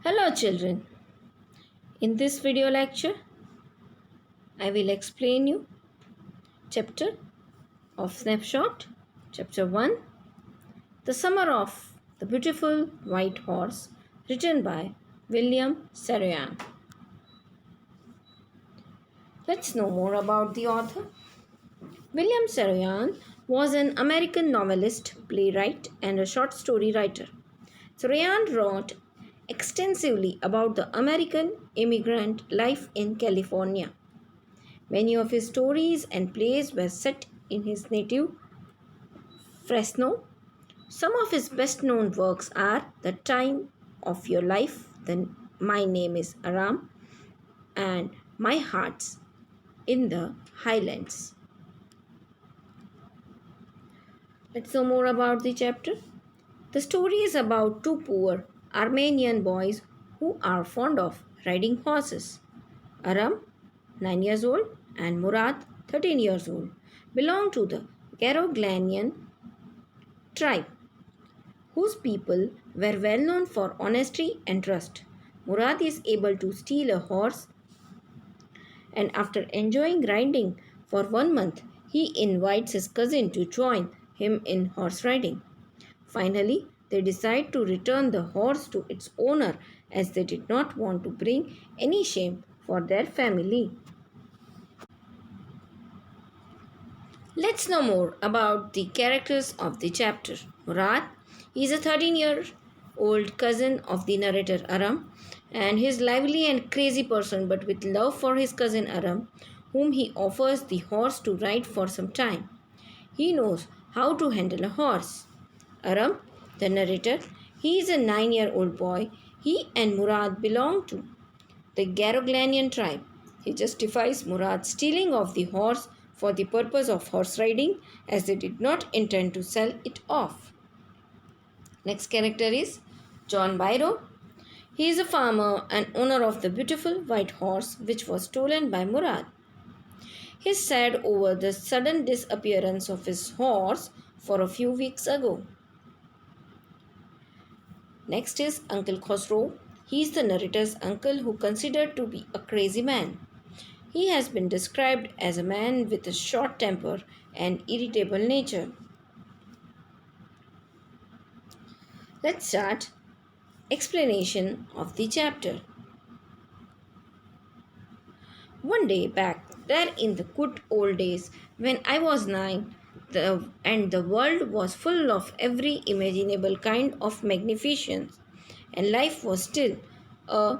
Hello children, in this video lecture I will explain you chapter of Snapshot, chapter 1, The Summer of the Beautiful White Horse, written by William Saroyan. Let's know more about the author. William Saroyan was an American novelist, playwright and a short story writer. Saroyan wrote extensively about the American immigrant life in California. Many of his stories and plays were set in his native Fresno. Some of his best known works are The Time of Your Life, My Name is Aram, and My Heart's in the Highlands. Let's know more about the chapter. The story is about two poor Armenian boys who are fond of riding horses. Aram, 9 years old, and Murad, 13 years old, belong to the Garoglanian tribe, whose people were well known for honesty and trust. Murad is able to steal a horse, and after enjoying riding for 1 month, he invites his cousin to join him in horse riding. Finally, they decide to return the horse to its owner as they did not want to bring any shame for their family. Let's know more about the characters of the chapter. Murad is a 13-year-old cousin of the narrator Aram, and he is lively and crazy person but with love for his cousin Aram, whom he offers the horse to ride for some time. He knows how to handle a horse. Aram, the narrator, he is a 9-year-old boy. He and Murad belong to the Garoglanian tribe. He justifies Murad's stealing of the horse for the purpose of horse riding as they did not intend to sell it off. Next character is John Byro. He is a farmer and owner of the beautiful white horse which was stolen by Murad. He is sad over the sudden disappearance of his horse for a few weeks ago. Next is Uncle Khosrow. He is the narrator's uncle who considered to be a crazy man. He has been described as a man with a short temper and irritable nature. Let's start explanation of the chapter. One day back there in the good old days when I was 9 and the world was full of every imaginable kind of magnificence and life was still a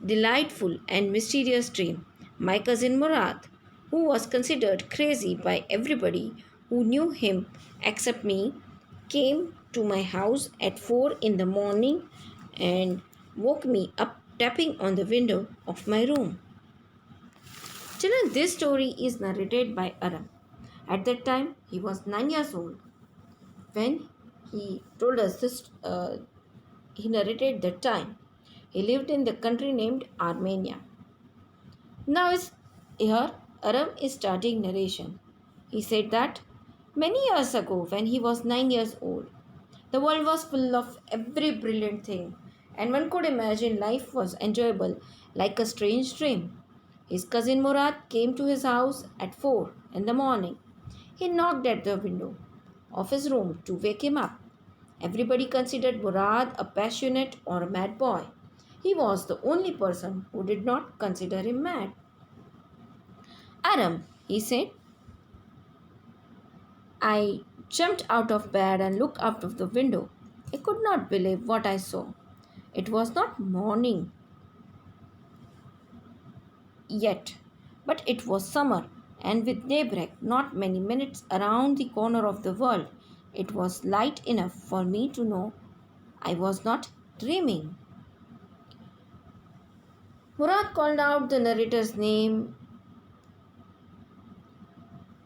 delightful and mysterious dream. My cousin Murad, who was considered crazy by everybody who knew him except me, came to my house at 4 in the morning and woke me up tapping on the window of my room. Children, this story is narrated by Aram. At that time, he was 9 years old. When he told us this, he narrated that time. He lived in the country named Armenia. Now here Aram is starting narration. He said that many years ago, when he was 9 years old, the world was full of every brilliant thing, and one could imagine life was enjoyable like a strange dream. His cousin Murad came to his house at 4 in the morning. He knocked at the window of his room to wake him up. Everybody considered Murad a passionate or a mad boy. He was the only person who did not consider him mad. Aram, he said. I jumped out of bed and looked out of the window. I could not believe what I saw. It was not morning yet, but it was summer, and with daybreak not many minutes around the corner of the world, it was light enough for me to know I was not dreaming. Murad called out the narrator's name,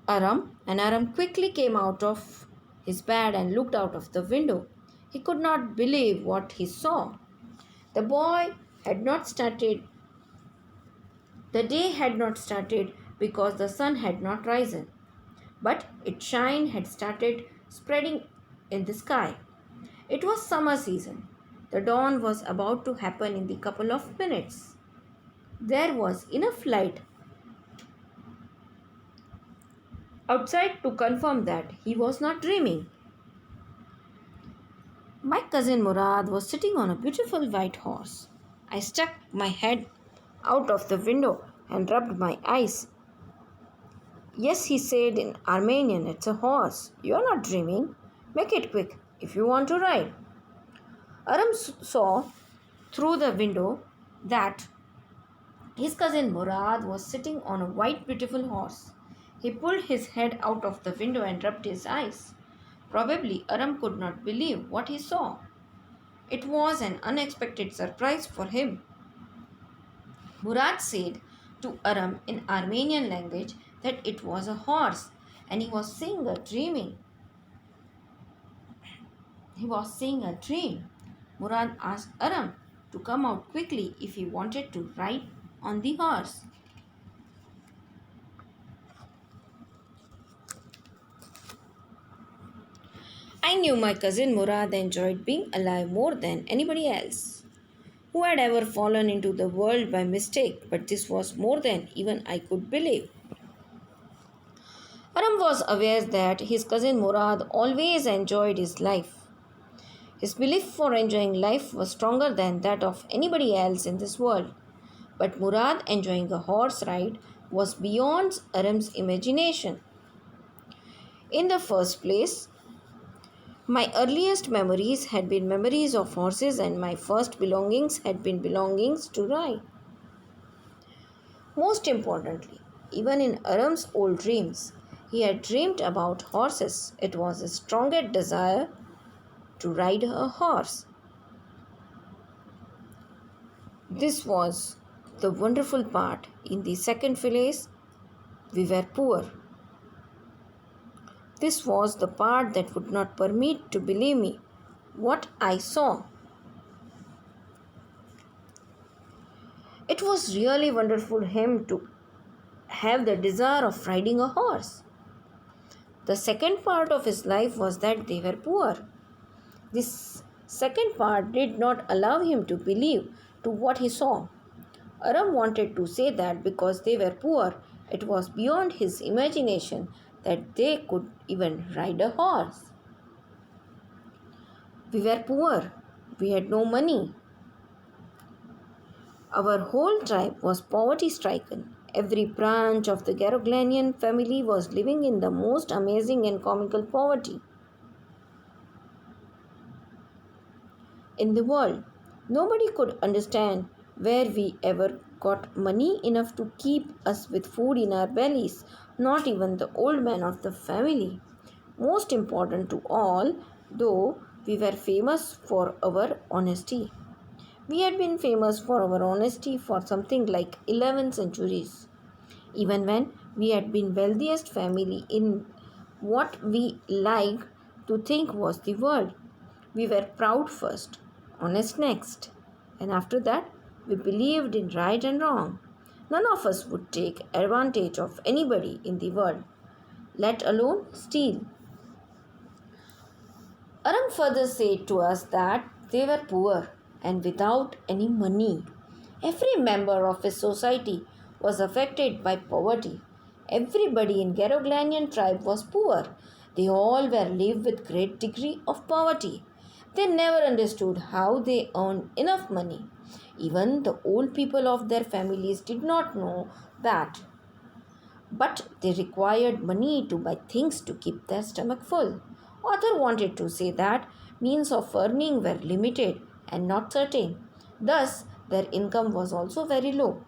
Aram, and Aram quickly came out of his bed and looked out of the window. He could not believe what he saw. The boy had not started. The day had not started because the sun had not risen, but its shine had started spreading in the sky. It was summer season. The dawn was about to happen in the couple of minutes. There was enough light outside to confirm that he was not dreaming. My cousin Murad was sitting on a beautiful white horse. I stuck my head out of the window and rubbed my eyes. Yes, he said in Armenian, it's a horse. You're not dreaming. Make it quick if you want to ride. Aram saw through the window that his cousin Murad was sitting on a white, beautiful horse. He pulled his head out of the window and rubbed his eyes. Probably Aram could not believe what he saw. It was an unexpected surprise for him. Murad said to Aram in Armenian language that it was a horse and he was seeing a dreaming. He was seeing a dream. Murad asked Aram to come out quickly if he wanted to ride on the horse. I knew my cousin Murad enjoyed being alive more than anybody else who had ever fallen into the world by mistake, but this was more than even I could believe. Aram was aware that his cousin Murad always enjoyed his life. His belief for enjoying life was stronger than that of anybody else in this world. But Murad enjoying a horse ride was beyond Aram's imagination. In the first place, my earliest memories had been memories of horses, and my first belongings had been belongings to ride. Most importantly, even in Aram's old dreams, he had dreamed about horses. It was a stronger desire to ride a horse. This was the wonderful part. In the second phase, we were poor. This was the part that would not permit to believe me what I saw. It was really wonderful him to have the desire of riding a horse. The second part of his life was that they were poor. This second part did not allow him to believe to what he saw. Aram wanted to say that because they were poor, it was beyond his imagination that they could even ride a horse. We were poor. We had no money. Our whole tribe was poverty stricken. Every branch of the Garoglanian family was living in the most amazing and comical poverty in the world. Nobody could understand where we ever got money enough to keep us with food in our bellies, not even the old man of the family. Most important to all, though, we were famous for our honesty. We had been famous for our honesty for something like 11 centuries. Even when we had been wealthiest family in what we liked to think was the world, we were proud first, honest next, and after that we believed in right and wrong. None of us would take advantage of anybody in the world, let alone steal. Aram further said to us that they were poor and without any money. Every member of his society was affected by poverty. Everybody in Garoglanian tribe was poor. They all were lived with great degree of poverty. They never understood how they earned enough money. Even the old people of their families did not know that. But they required money to buy things to keep their stomach full. Author wanted to say that means of earning were limited and not certain. Thus, their income was also very low.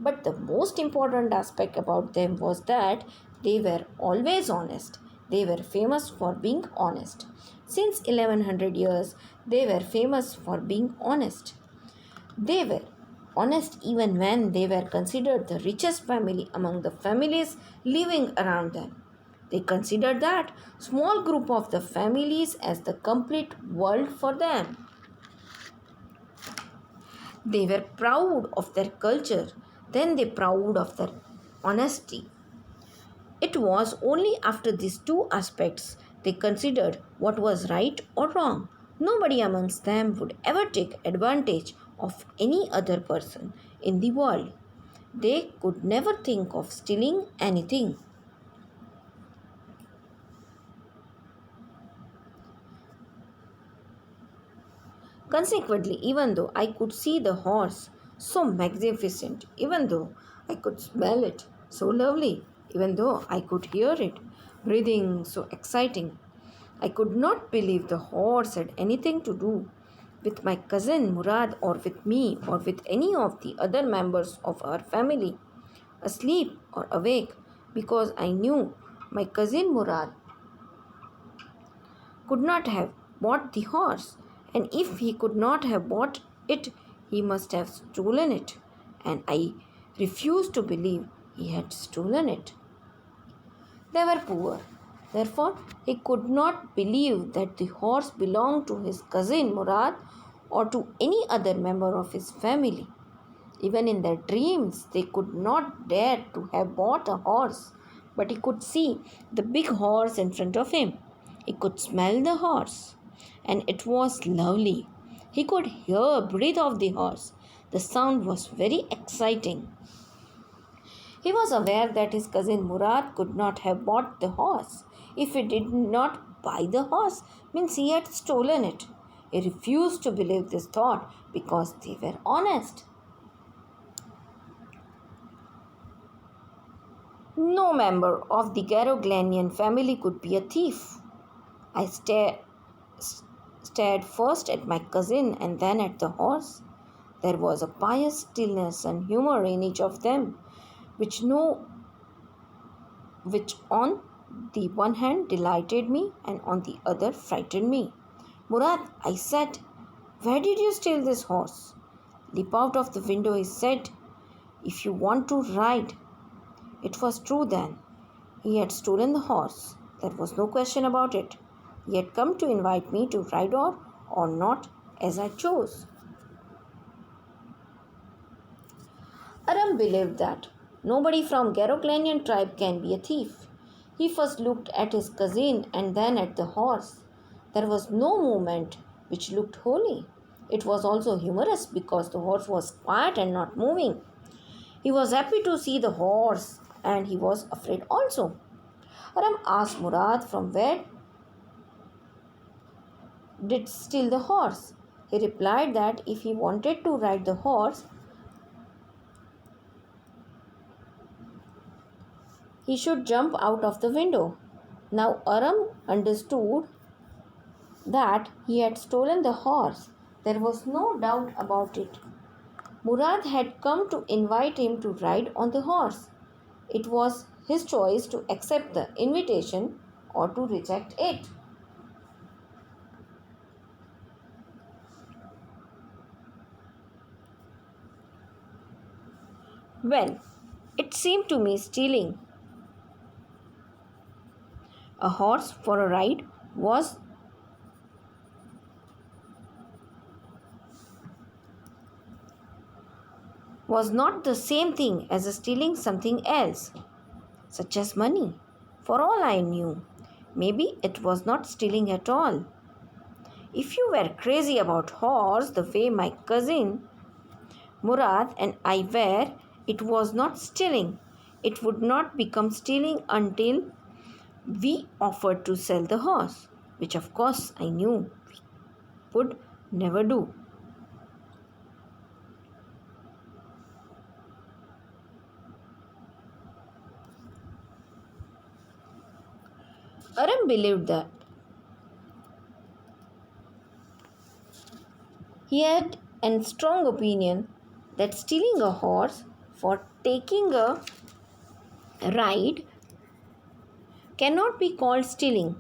But the most important aspect about them was that they were always honest. They were famous for being honest. Since 1100 years, they were famous for being honest. They were honest even when they were considered the richest family among the families living around them. They considered that small group of the families as the complete world for them. They were proud of their culture, then they proud of their honesty. It was only after these two aspects they considered what was right or wrong. Nobody amongst them would ever take advantage of any other person in the world. They could never think of stealing anything. Consequently, even though I could see the horse so magnificent, even though I could smell it so lovely, even though I could hear it breathing so exciting, I could not believe the horse had anything to do with my cousin Murad or with me or with any of the other members of our family, asleep or awake, because I knew my cousin Murad could not have bought the horse, and if he could not have bought it, he must have stolen it, and I refused to believe he had stolen it. They were poor. Therefore, he could not believe that the horse belonged to his cousin Murad or to any other member of his family. Even in their dreams, they could not dare to have bought a horse, but he could see the big horse in front of him. He could smell the horse, and it was lovely. He could hear breath of the horse. The sound was very exciting. He was aware that his cousin Murad could not have bought the horse. If he did not buy the horse, means he had stolen it. He refused to believe this thought because they were honest. No member of the Garoglanian family could be a thief. I stared first at my cousin and then at the horse. There was a pious stillness and humor in each of them, which no which on the one hand delighted me and on the other frightened me. Murad, I said, where did you steal this horse? Leap out of the window, he said, if you want to ride. It was true then. He had stolen the horse. There was no question about it. He had come to invite me to ride or not as I chose. Aram believed that nobody from Garoklanian tribe can be a thief. He first looked at his cousin and then at the horse. There was no movement which looked holy. It was also humorous because the horse was quiet and not moving. He was happy to see the horse and he was afraid also. Aram asked Murad from where did steal the horse. He replied that if he wanted to ride the horse, he should jump out of the window. Now Aram understood that he had stolen the horse. There was no doubt about it. Murad had come to invite him to ride on the horse. It was his choice to accept the invitation or to reject it. Well, it seemed to me stealing a horse for a ride was not the same thing as stealing something else, such as money. For all I knew, maybe it was not stealing at all. If you were crazy about horse the way my cousin Murad and I were, it was not stealing. It would not become stealing until we offered to sell the horse, which of course I knew we would never do. Aram believed that he had a strong opinion that stealing a horse for taking a ride cannot be called stealing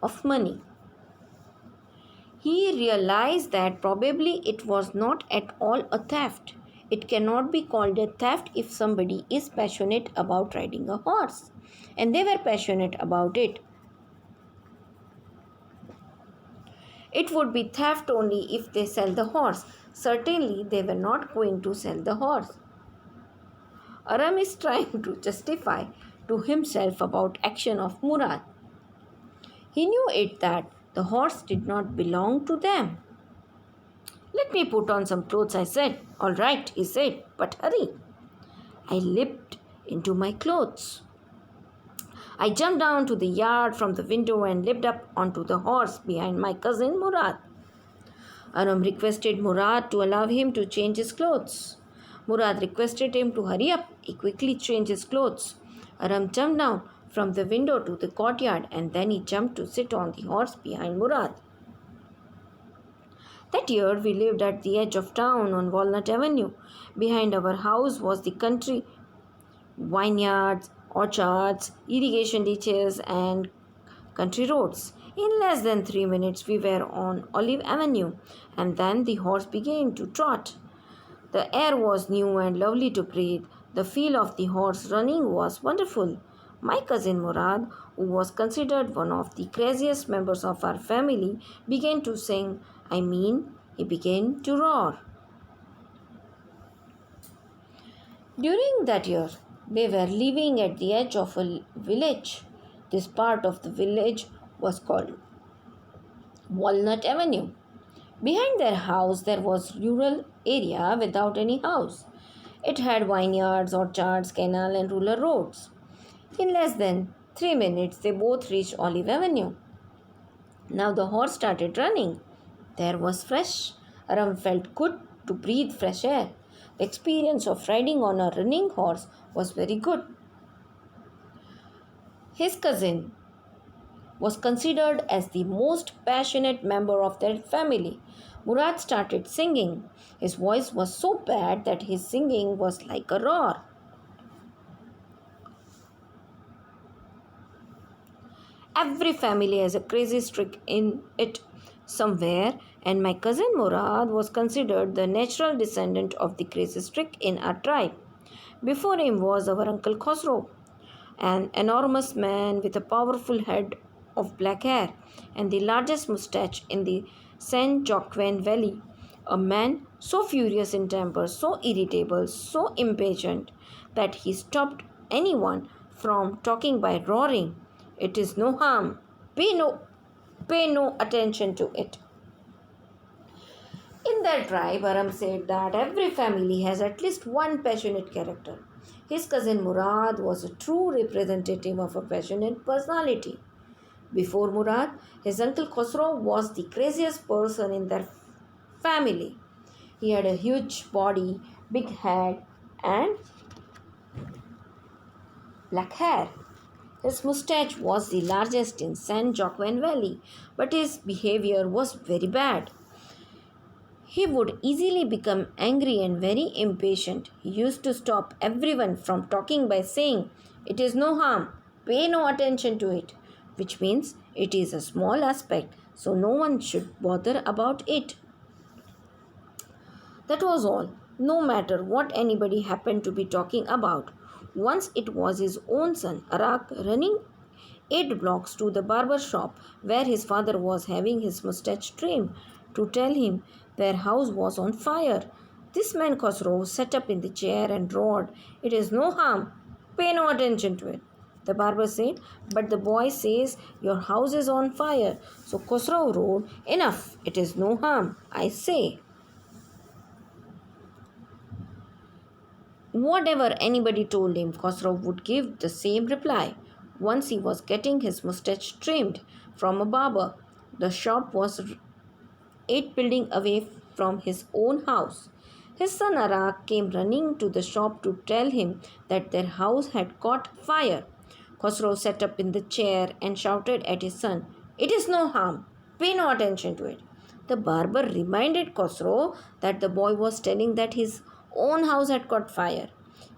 of money. He realized that probably it was not at all a theft. It cannot be called a theft if somebody is passionate about riding a horse, and they were passionate about it. It would be theft only if they sell the horse. Certainly, they were not going to sell the horse. Aram is trying to justify to himself about action of Murad. He knew it that the horse did not belong to them. Let me put on some clothes, I said. All right, he said, but hurry. I leaped into my clothes. I jumped down to the yard from the window and leaped up onto the horse behind my cousin Murad. Aram requested Murad to allow him to change his clothes. Murad requested him to hurry up. He quickly changed his clothes. Aram jumped down from the window to the courtyard and then he jumped to sit on the horse behind Murad. That year we lived at the edge of town on Walnut Avenue. Behind our house was the country, vineyards, orchards, irrigation ditches, and country roads. In less than 3 minutes, we were on Olive Avenue, and then the horse began to trot. The air was new and lovely to breathe. The feel of the horse running was wonderful. My cousin Murad, who was considered one of the craziest members of our family, began to sing. He began to roar. During that year, they were living at the edge of a village. This part of the village was called Walnut Avenue. Behind their house there was rural area without any house. It had vineyards, orchards, canal and rural roads. In less than 3 minutes they both reached Olive Avenue. Now the horse started running. The air was fresh. Aram felt good to breathe fresh air. The experience of riding on a running horse was very good. His cousin was considered as the most passionate member of their family. Murad started singing. His voice was so bad that his singing was like a roar. Every family has a crazy streak in it somewhere, and my cousin Murad was considered the natural descendant of the crazy streak in our tribe. Before him was our uncle Khosrow, an enormous man with a powerful head of black hair and the largest mustache in the San Joaquin Valley. A man so furious in temper, so irritable, so impatient that he stopped anyone from talking by roaring, "It is no harm. Pay no attention to it." In their tribe, Aram said that every family has at least one passionate character. His cousin Murad was a true representative of a passionate personality. Before Murad, his uncle Khosrow was the craziest person in their family. He had a huge body, big head, and black hair. His mustache was the largest in San Joaquin Valley, but his behavior was very bad. He would easily become angry and very impatient. He used to stop everyone from talking by saying, "It is no harm, pay no attention to it," which means it is a small aspect, so no one should bother about it. That was all, no matter what anybody happened to be talking about. Once it was his own son, Arak, running 8 blocks to the barber shop where his father was having his mustache trimmed to tell him their house was on fire. This man Khosrow sat up in the chair and roared, "It is no harm. Pay no attention to it." The barber said, "But the boy says your house is on fire." So Khosrow roared, "Enough. It is no harm, I say." Whatever anybody told him, Khosrow would give the same reply. Once he was getting his mustache trimmed from a barber. The shop was 8 buildings away from his own house. His son Arak came running to the shop to tell him that their house had caught fire. Khosrow sat up in the chair and shouted at his son, "It is no harm. Pay no attention to it." The barber reminded Khosrow that the boy was telling that his own house had caught fire.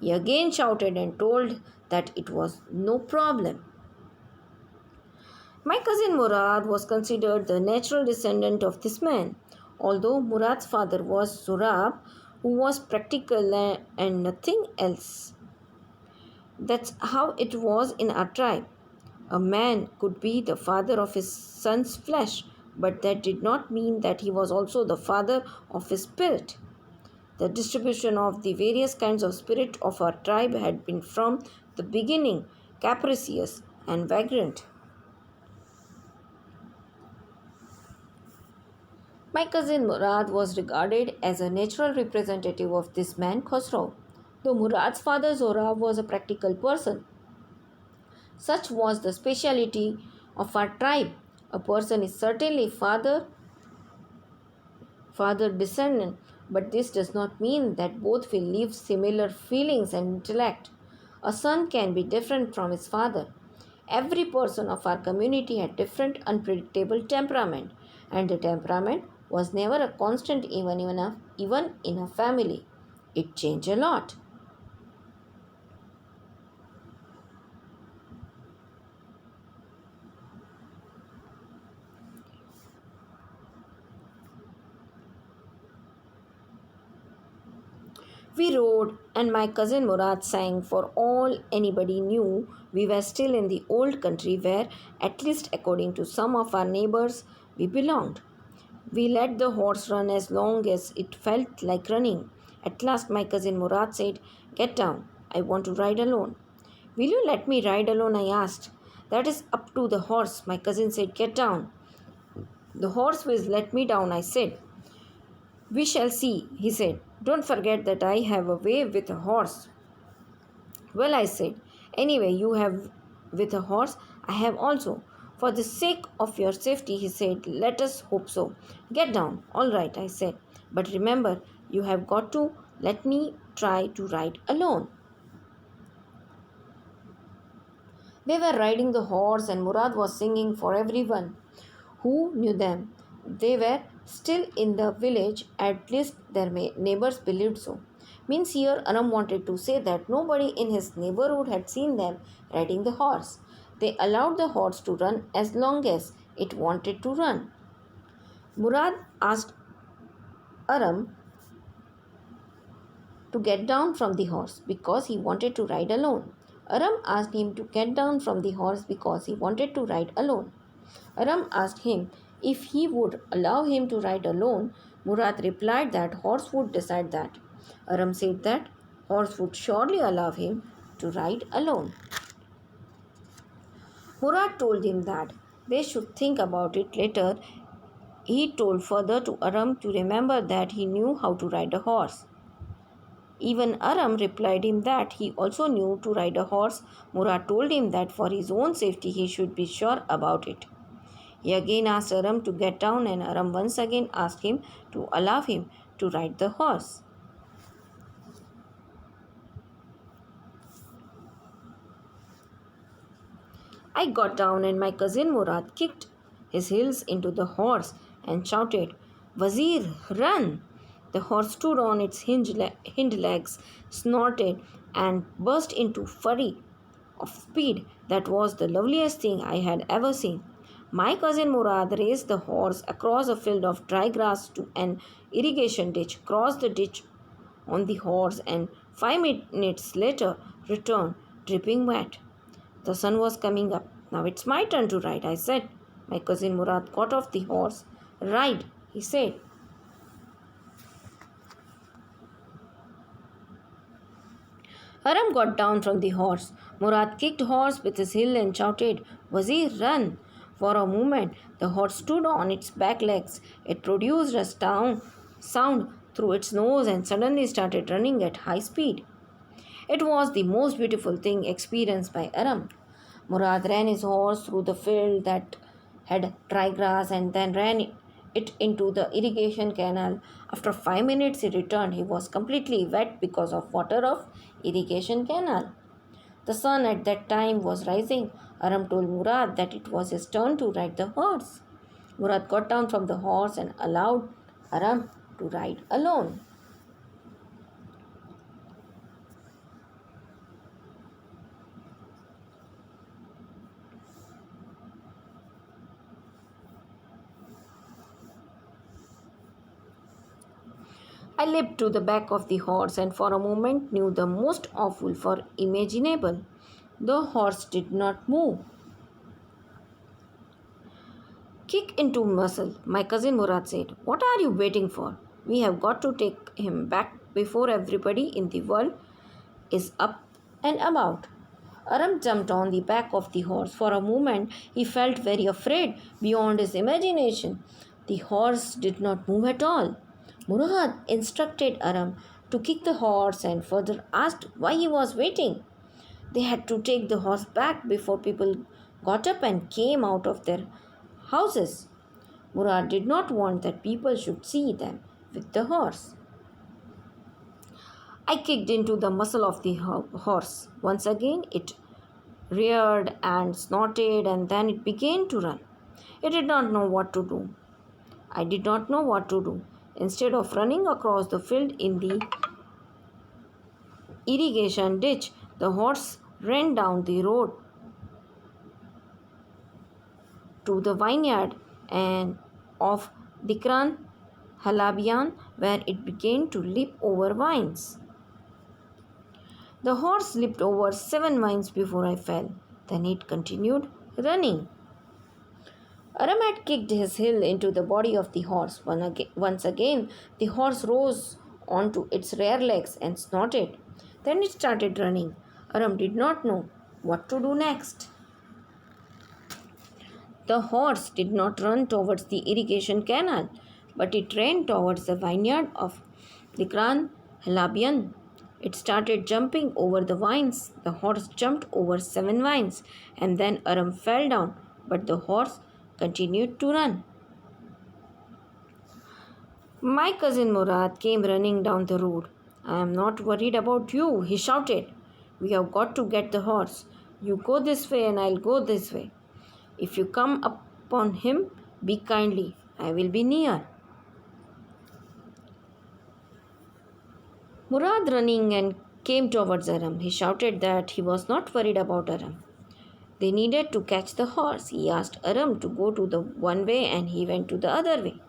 He again shouted and told that it was no problem. My cousin Murad was considered the natural descendant of this man. Although Murad's father was Zurab, who was practical and nothing else. That's how it was in our tribe. A man could be the father of his son's flesh, but that did not mean that he was also the father of his spirit. The distribution of the various kinds of spirit of our tribe had been from the beginning capricious and vagrant. My cousin Murad was regarded as a natural representative of this man Khosrow. Though Murad's father Zora was a practical person, such was the speciality of our tribe. A person is certainly father descendant, but this does not mean that both will live similar feelings and intellect. A son can be different from his father. Every person of our community had different unpredictable temperament, and the temperament was never a constant even in a family. It changed a lot. We rode, and my cousin Murad sang. For all anybody knew, we were still in the old country where, at least according to some of our neighbors, we belonged. We let the horse run as long as it felt like running. At last, my cousin Murad said, "Get down, I want to ride alone." "Will you let me ride alone?" I asked. "That is up to the horse," my cousin said. "Get down." "The horse will let me down," I said. "We shall see," he said. "Don't forget that I have a way with a horse." "Well," I said, "anyway, you have with a horse, I have also." "For the sake of your safety," he said, "let us hope so." "Get down." "All right," I said. "But remember, you have got to let me try to ride alone." They were riding the horse, and Murad was singing for everyone who knew them. They were still in the village, at least their neighbors believed so. Means here Aram wanted to say that nobody in his neighborhood had seen them riding the horse. They allowed the horse to run as long as it wanted to run. Murad asked Aram to get down from the horse because he wanted to ride alone. Aram asked him to get down from the horse because he wanted to ride alone. Aram asked him if he would allow him to ride alone. Murad replied that horse would decide that. Aram said that horse would surely allow him to ride alone. Murad told him that they should think about it later. He told further to Aram to remember that he knew how to ride a horse. Even Aram replied him that he also knew to ride a horse. Murad told him that for his own safety he should be sure about it. He again asked Aram to get down, and Aram once again asked him to allow him to ride the horse. I got down, and my cousin Murad kicked his heels into the horse and shouted, "Wazir, run!" The horse stood on its hind legs, snorted, and burst into fury of speed. That was the loveliest thing I had ever seen. My cousin Murad raced the horse across a field of dry grass to an irrigation ditch, crossed the ditch on the horse, and 5 minutes later returned, dripping wet. The sun was coming up. "Now it's my turn to ride," I said. My cousin Murad got off the horse. "Ride," he said. Aram got down from the horse. Murad kicked horse with his heel and shouted, "Wazir, run!" For a moment, the horse stood on its back legs. It produced a sound through its nose and suddenly started running at high speed. It was the most beautiful thing experienced by Aram. Murad ran his horse through the field that had dry grass and then ran it into the irrigation canal. After 5 minutes he returned. He was completely wet because of water of irrigation canal. The sun at that time was rising. Aram told Murad that it was his turn to ride the horse. Murad got down from the horse and allowed Aram to ride alone. I leaped to the back of the horse and for a moment knew the most awful for imaginable. The horse did not move. "Kick into muscle," my cousin Murad said. "What are you waiting for? We have got to take him back before everybody in the world is up and about." Aram jumped on the back of the horse. For a moment he felt very afraid beyond his imagination. The horse did not move at all. Murad instructed Aram to kick the horse and further asked why he was waiting. They had to take the horse back before people got up and came out of their houses. Murad did not want that people should see them with the horse. I kicked into the muzzle of the horse. Once again, it reared and snorted, and then it began to run. It did not know what to do. I did not know what to do. Instead of running across the field in the irrigation ditch, the horse ran down the road to the vineyard and of Dikran Halabian, where it began to leap over vines. The horse leaped over 7 vines before I fell. Then it continued running. Aram had kicked his heel into the body of the horse. Once again, the horse rose onto its rear legs and snorted. Then it started running. Aram did not know what to do next. The horse did not run towards the irrigation canal, but it ran towards the vineyard of Likran Halabian. It started jumping over the vines. The horse jumped over 7 vines, and then Aram fell down, but the horse continued to run. My cousin Murad came running down the road. I am not worried about you, he shouted. We have got to get the horse. You go this way and I'll go this way. If you come upon him, be kindly. I will be near. Murad running and came towards Aram. He shouted that he was not worried about Aram. They needed to catch the horse. He asked Aram to go to the one way and he went to the other way.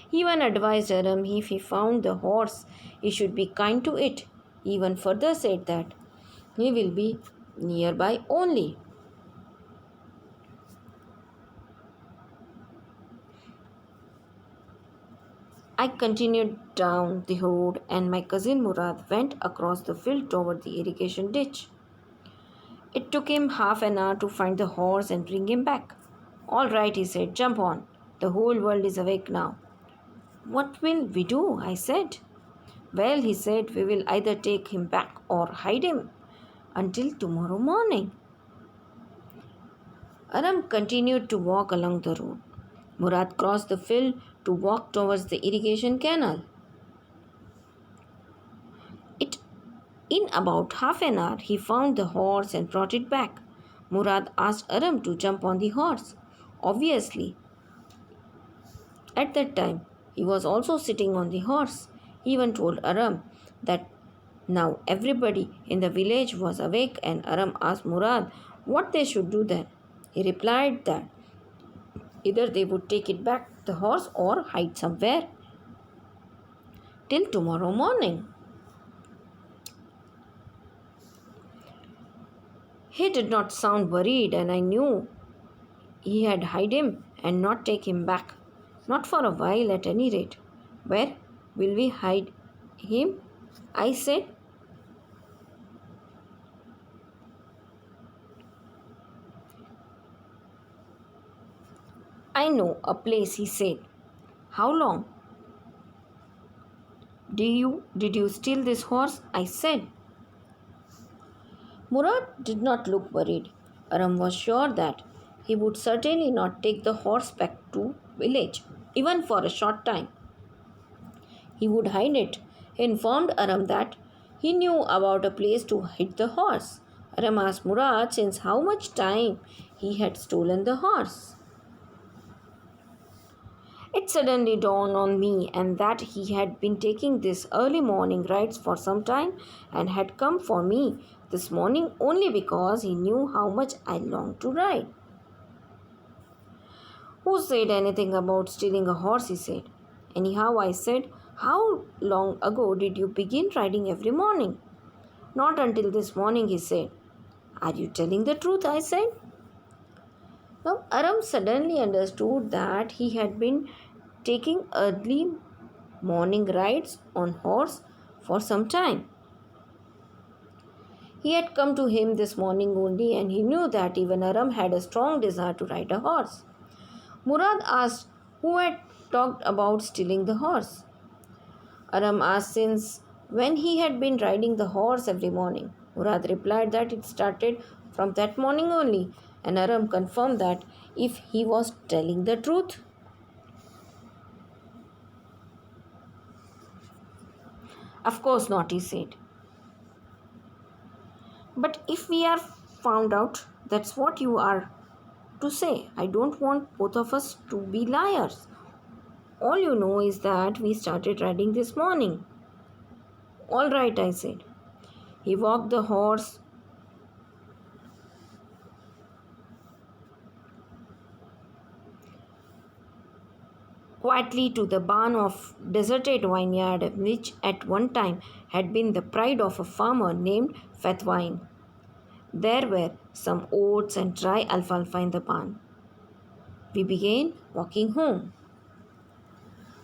He even advised Aram if he found the horse, he should be kind to it. He even further said that he will be nearby only. I continued down the road and my cousin Murad went across the field toward the irrigation ditch. It took him half an hour to find the horse and bring him back. All right, he said, jump on. The whole world is awake now. What will we do? I said. Well, he said, we will either take him back or hide him until tomorrow morning. Aram continued to walk along the road. Murad crossed the field to walk towards the irrigation canal. In about half an hour, he found the horse and brought it back. Murad asked Aram to jump on the horse. Obviously, at that time, he was also sitting on the horse. He even told Aram that now everybody in the village was awake, and Aram asked Murad what they should do then. He replied that either they would take it back the horse or hide somewhere till tomorrow morning. He did not sound worried, and I knew he had hide him and not take him back. Not for a while, at any rate. Where will we hide him? I said. I know a place, he said. How long? Did you steal this horse? I said. Murad did not look worried. Aram was sure that he would certainly not take the horse back to village, even for a short time. He would hide it. He informed Aram that he knew about a place to hide the horse. Aram asked Murad since how much time he had stolen the horse. It suddenly dawned on me and that he had been taking these early morning rides for some time and had come for me this morning only because he knew how much I longed to ride. Who said anything about stealing a horse? He said. Anyhow, I said, how long ago did you begin riding every morning? Not until this morning, he said. Are you telling the truth? I said. Now, Aram suddenly understood that he had been taking early morning rides on horse for some time. He had come to him this morning only, and he knew that even Aram had a strong desire to ride a horse. Murad asked who had talked about stealing the horse. Aram asked since when he had been riding the horse every morning. Murad replied that it started from that morning only, and Aram confirmed that if he was telling the truth. Of course not, he said. But if we are found out, that's what you are to say. I don't want both of us to be liars. All you know is that we started riding this morning. All right, I said. He walked the horse quietly to the barn of deserted vineyard, which at one time had been the pride of a farmer named Fethwine. There were some oats and dry alfalfa in the barn. We began walking home.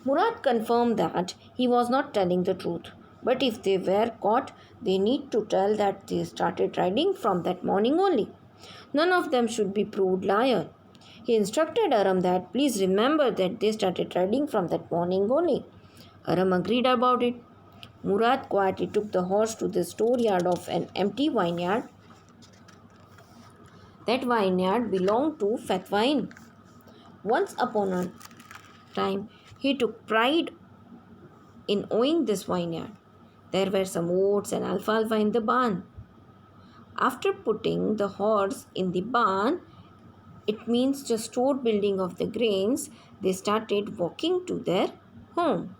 Murad confirmed that he was not telling the truth, but if they were caught, they need to tell that they started riding from that morning only. None of them should be proved liar. He instructed Aram that please remember that they started riding from that morning only. Aram agreed about it. Murad quietly took the horse to the storeyard of an empty vineyard. That vineyard belonged to Fethwine. Once upon a time, he took pride in owning this vineyard. There were some oats and alfalfa in the barn. After putting the horse in the barn, it means the store building of the grains, they started walking to their home.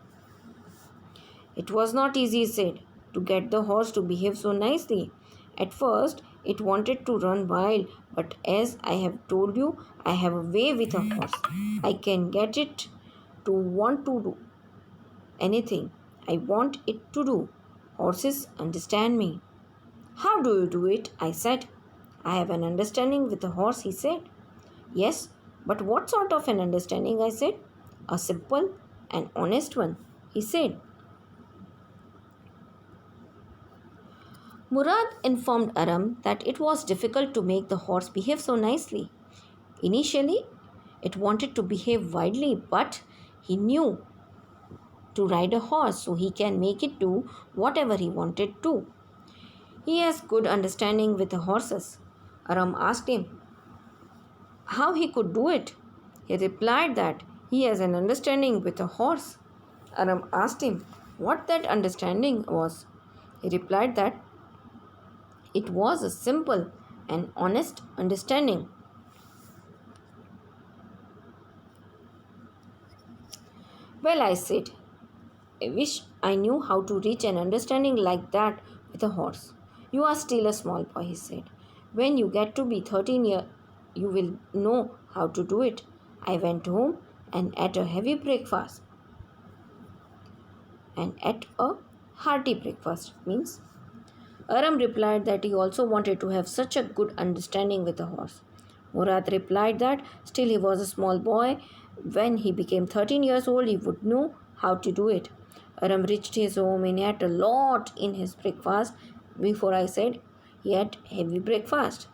It was not easy, he said, to get the horse to behave so nicely. At first, it wanted to run wild, but as I have told you, I have a way with a horse. I can get it to want to do anything I want it to do. Horses understand me. How do you do it? I said. I have an understanding with a horse, he said. Yes, but what sort of an understanding? I said. A simple and honest one, he said. Murad informed Aram that it was difficult to make the horse behave so nicely. Initially, it wanted to behave wildly, but he knew to ride a horse so he can make it do whatever he wanted to. He has good understanding with the horses. Aram asked him how he could do it. He replied that he has an understanding with a horse. Aram asked him what that understanding was. He replied that it was a simple and honest understanding. Well, I said, I wish I knew how to reach an understanding like that with a horse. You are still a small boy, he said. When you get to be 13 years, you will know how to do it. I went home and ate a heavy breakfast. And ate a hearty breakfast means. Aram replied that he also wanted to have such a good understanding with the horse. Murad replied that still he was a small boy. When he became 13 years old, he would know how to do it. Aram reached his home and ate a lot in his breakfast. Before I said, he had heavy breakfast.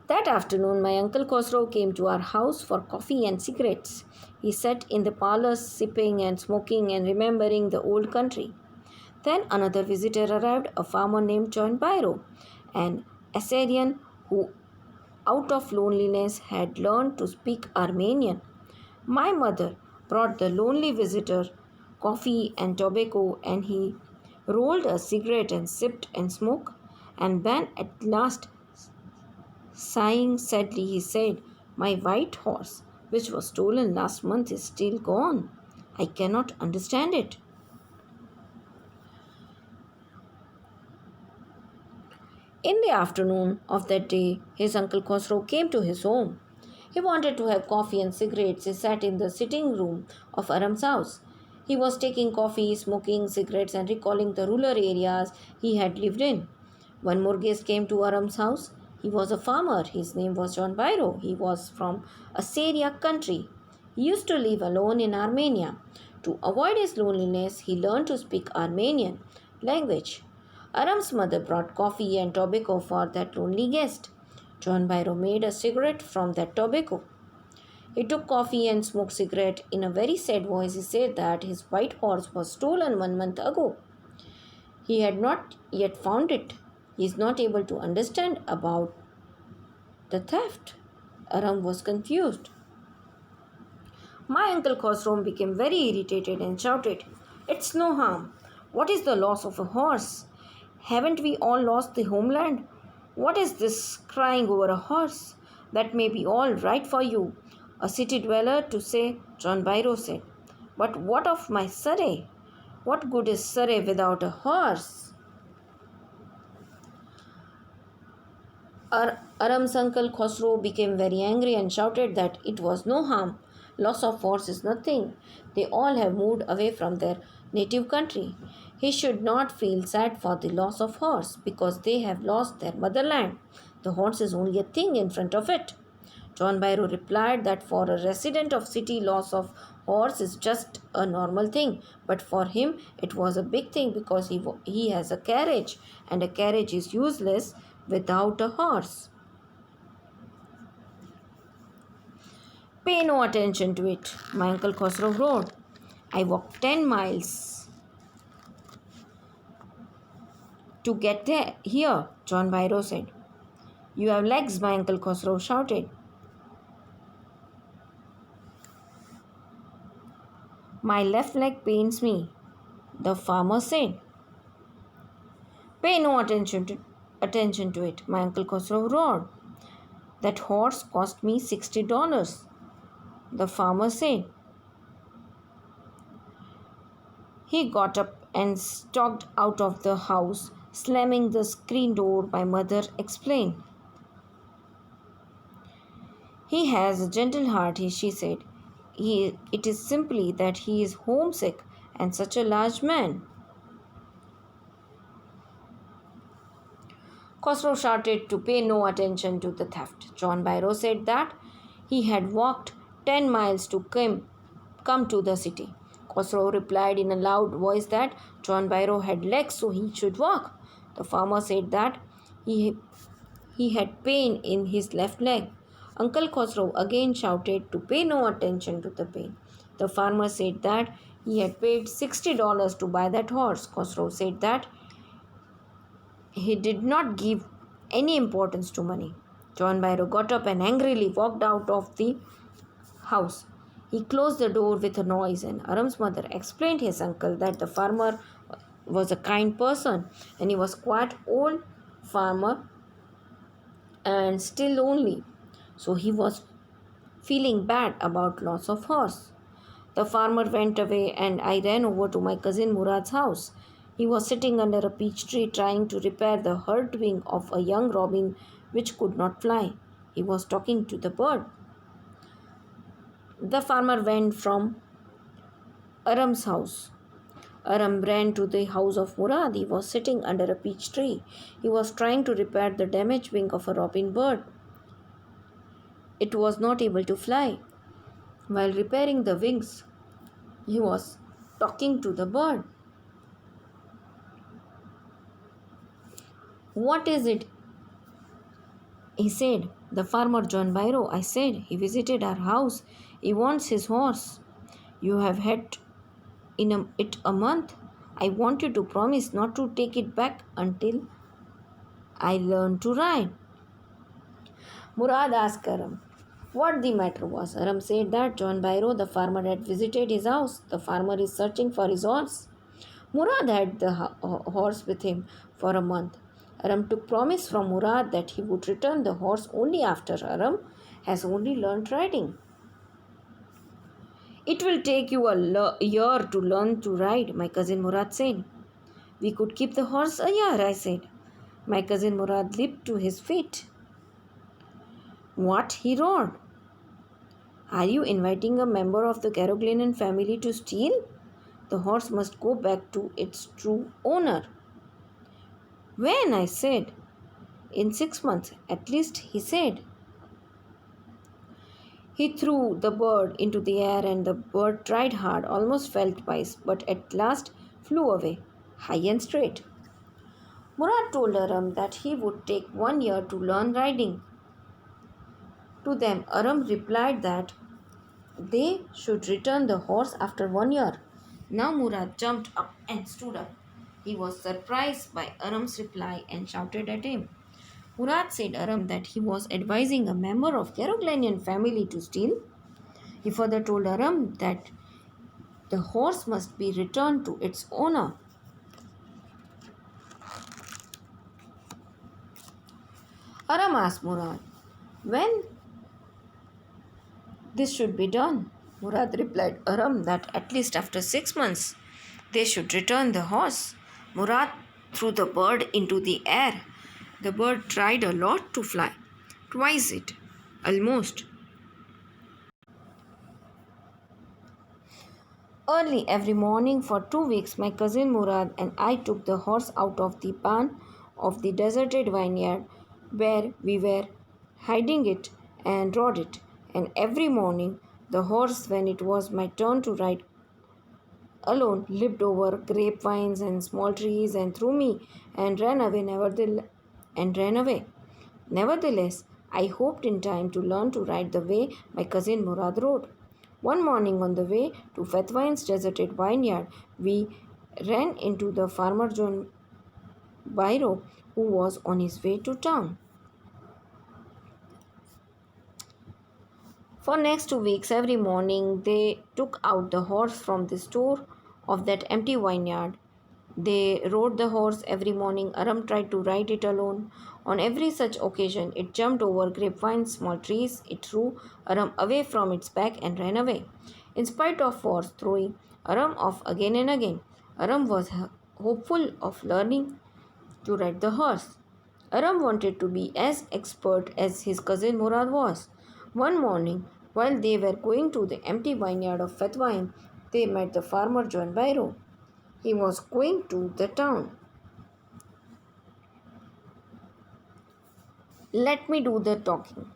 That afternoon, my uncle Khosrow came to our house for coffee and cigarettes. He sat in the parlor sipping and smoking and remembering the old country. Then another visitor arrived, a farmer named John Byro, an Assyrian who, out of loneliness, had learned to speak Armenian. My mother brought the lonely visitor coffee and tobacco, and he rolled a cigarette and sipped and smoked. And then at last, sighing sadly, he said, my white horse, which was stolen last month, is still gone. I cannot understand it. In the afternoon of that day, his uncle Khosrow came to his home. He wanted to have coffee and cigarettes. He sat in the sitting room of Aram's house. He was taking coffee, smoking cigarettes, and recalling the rural areas he had lived in. One more guest came to Aram's house. He was a farmer. His name was John Byro. He was from a Syriac country. He used to live alone in Armenia. To avoid his loneliness, he learned to speak Armenian language. Aram's mother brought coffee and tobacco for that lonely guest. John Byro made a cigarette from that tobacco. He took coffee and smoked cigarette. In a very sad voice, he said that his white horse was stolen 1 month ago. He had not yet found it. He is not able to understand about the theft. Aram was confused. My uncle Khosrow became very irritated and shouted, "It's no harm. What is the loss of a horse? Haven't we all lost the homeland? What is this crying over a horse? That may be all right for you, a city dweller, to say," John Byro said. "But what of my Surrey? What good is Surrey without a horse?" Aram's uncle Khosrow became very angry and shouted that it was no harm. Loss of horse is nothing. They all have moved away from their native country. He should not feel sad for the loss of horse because they have lost their motherland. The horse is only a thing in front of it. John Byro replied that for a resident of city, loss of horse is just a normal thing, but for him it was a big thing because he has a carriage, and a carriage is useless without a horse. "Pay no attention to it," my uncle Khosrow roared. "I walked 10 miles to get there. Here," John Byro said. "You have legs," my uncle Khosrow shouted. "My left leg pains me," the farmer said. "Pay no attention to it," my uncle Khosrow roared. "That horse cost me $60, the farmer said. He got up and stalked out of the house, slamming the screen door, my mother explained. "He has a gentle heart," she said. It is simply that he is homesick and such a large man." Khosrow shouted to pay no attention to the theft. John Byro said that he had walked 10 miles to come to the city. Khosrow replied in a loud voice that John Byro had legs, so he should walk. The farmer said that he had pain in his left leg. Uncle Khosrow again shouted to pay no attention to the pain. The farmer said that he had paid $60 to buy that horse. Khosrow said that he did not give any importance to money. John Byro got up and angrily walked out of the house. He closed the door with a noise, and Aram's mother explained his uncle that the farmer was a kind person and he was quite old farmer and still lonely. So he was feeling bad about loss of horse. The farmer went away and I ran over to my cousin Murad's house. He was sitting under a peach tree trying to repair the hurt wing of a young robin which could not fly. He was talking to the bird. The farmer went from Aram's house. Aram ran to the house of Murad. He was sitting under a peach tree. He was trying to repair the damaged wing of a robin bird. It was not able to fly. While repairing the wings, he was talking to the bird. "What is it?" he said. "The farmer John Byro," I said. "He visited our house. He wants his horse. You have had it a month. I want you to promise not to take it back until I learn to ride." Murad asked Aram what the matter was. Aram said that John Byro, the farmer, had visited his house. The farmer is searching for his horse. Murad had the horse with him for a month. Aram took promise from Murad that he would return the horse only after Aram has only learned riding. "It will take you a year to learn to ride," my cousin Murad said. "We could keep the horse a year," I said. My cousin Murad leaped to his feet. "What?" he roared. "Are you inviting a member of the Caroglinan family to steal? The horse must go back to its true owner." "When?" I said. "In 6 months, at least," he said. He threw the bird into the air and the bird tried hard, almost fell twice, but at last flew away, high and straight. Murad told Aram that he would take 1 year to learn riding. To them, Aram replied that they should return the horse after 1 year. Now Murad jumped up and stood up. He was surprised by Aram's reply and shouted at him. Murad said Aram that he was advising a member of Keroglanian family to steal. He further told Aram that the horse must be returned to its owner. Aram asked Murad when this should be done. Murad replied Aram that at least after 6 months they should return the horse. Murad threw the bird into the air. The bird tried a lot to fly, twice it, almost. Early every morning for 2 weeks, my cousin Murad and I took the horse out of the barn of the deserted vineyard where we were hiding it and rode it. And every morning, the horse, when it was my turn to ride alone, leaped over grapevines and small trees and through me and ran away. Nevertheless, I hoped in time to learn to ride the way my cousin Murad rode. One morning on the way to Fethwine's deserted vineyard, we ran into the farmer John Byro, who was on his way to town. For next 2 weeks, every morning they took out the horse from the store of that empty vineyard. They rode the horse every morning. Aram tried to ride it alone. On every such occasion, it jumped over grapevines, small trees. It threw Aram away from its back and ran away. In spite of force throwing Aram off again and again, Aram was hopeful of learning to ride the horse. Aram wanted to be as expert as his cousin Murad was. One morning, while they were going to the empty vineyard of Fethwine, they met the farmer John Byro. He was going to the town. Let me do the talking,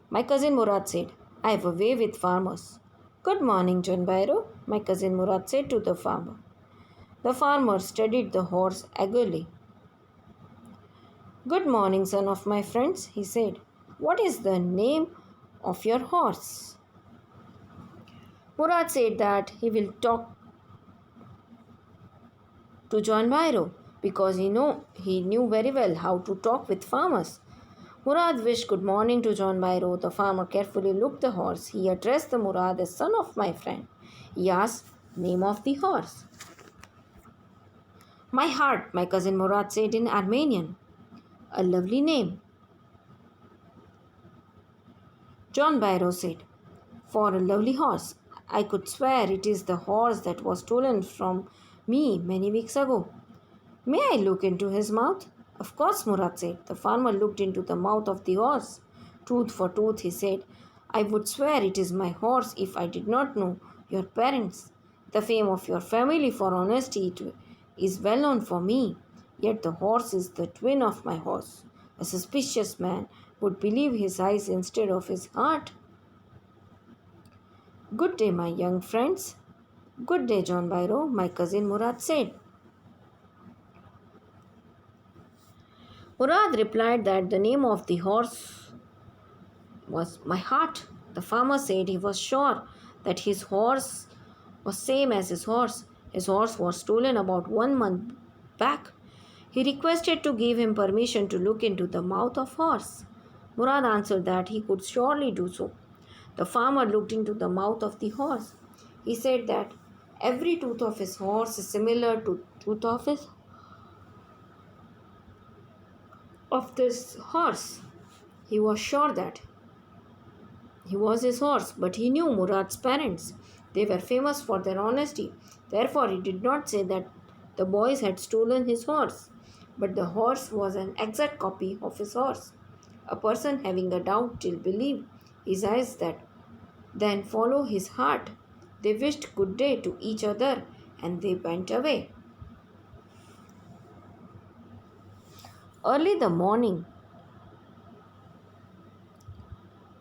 my cousin Murad said. I have a way with farmers. Good morning, John Byro, my cousin Murad said to the farmer. The farmer studied the horse eagerly. Good morning, son of my friends, he said. What is the name of your horse? Murad said that he will talk to John Byro because he knew very well how to talk with farmers. Murad wished good morning to John Byro. The farmer carefully looked the horse. He addressed the Murad as son of my friend. He asked name of the horse. My heart, my cousin Murad said in Armenian. A lovely name. John Byro said, for a lovely horse. I could swear it is the horse that was stolen from me many weeks ago. May I look into his mouth? Of course, Murad said. The farmer looked into the mouth of the horse. Tooth for tooth, he said. I would swear it is my horse if I did not know your parents. The fame of your family for honesty is well known for me. Yet the horse is the twin of my horse. A suspicious man would believe his eyes instead of his heart. Good day, my young friends. Good day, John Byro, my cousin Murad said. Murad replied that the name of the horse was My Heart. The farmer said he was sure that his horse was same as his horse. His horse was stolen about 1 month back. He requested to give him permission to look into the mouth of horse. Murad answered that he could surely do so. The farmer looked into the mouth of the horse. He said that every tooth of his horse is similar to tooth of this horse. He was sure that he was his horse, but he knew Murad's parents. They were famous for their honesty. Therefore, he did not say that the boys had stolen his horse, but the horse was an exact copy of his horse. A person having a doubt will believe his eyes that then follow his heart. They wished good day to each other and they went away. Early the morning,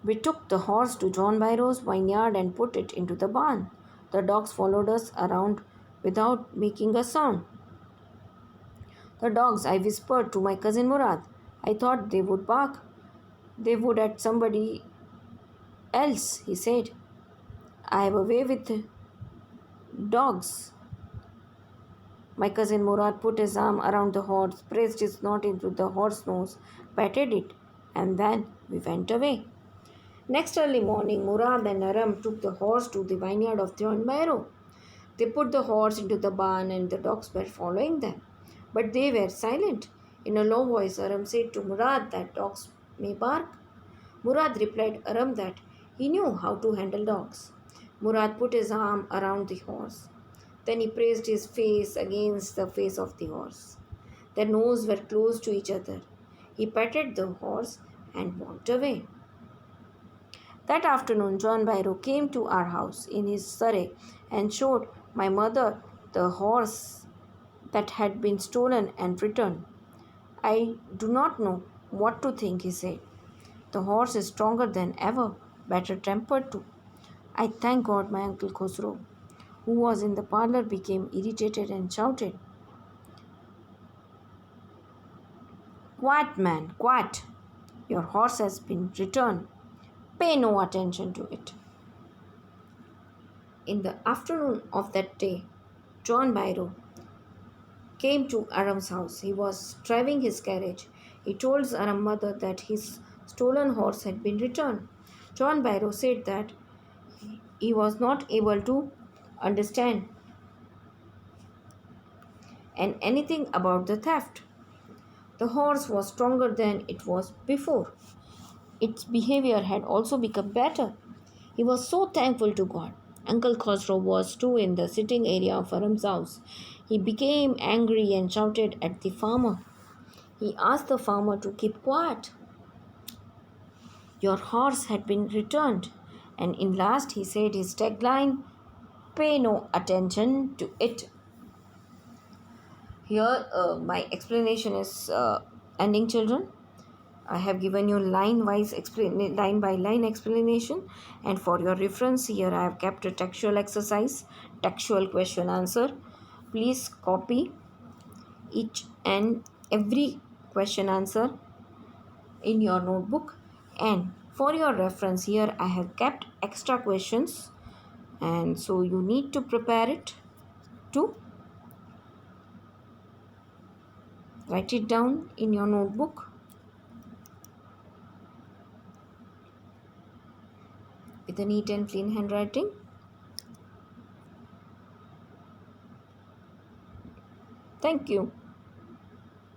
we took the horse to John Byro's vineyard and put it into the barn. The dogs followed us around without making a sound. The dogs, I whispered to my cousin Murad. I thought they would bark. They would at somebody else, he said. I have a way with dogs. My cousin Murad put his arm around the horse, pressed his nose into the horse's nose, patted it, and then we went away. Next early morning, Murad and Aram took the horse to the vineyard of John Byro. They put the horse into the barn and the dogs were following them. But they were silent. In a low voice, Aram said to Murad that dogs may bark. Murad replied Aram that he knew how to handle dogs. Murad put his arm around the horse. Then he pressed his face against the face of the horse. Their noses were close to each other. He patted the horse and walked away. That afternoon, John Byro came to our house in his surrey and showed my mother the horse that had been stolen and returned. I do not know what to think, he said. The horse is stronger than ever, better tempered too. I thank God my uncle Khosrow, who was in the parlor, became irritated and shouted, "Quiet, man, quiet! Your horse has been returned. Pay no attention to it." In the afternoon of that day, John Byro came to Aram's house. He was driving his carriage. He told Aram's mother that his stolen horse had been returned. John Byro said that he was not able to understand and anything about the theft. The horse was stronger than it was before. Its behavior had also become better. He was so thankful to God. Uncle Khosrow was too in the sitting area of Aram's house. He became angry and shouted at the farmer. He asked the farmer to keep quiet. Your horse had been returned. And in last, he said his tagline, pay no attention to it. Here, my explanation is ending, children. I have given you line by line explanation, and for your reference, here I have kept a textual exercise, textual question answer. Please copy each and every question answer in your notebook, and for your reference, here I have kept extra questions, and so you need to prepare it to write it down in your notebook with a neat and clean handwriting. Thank you.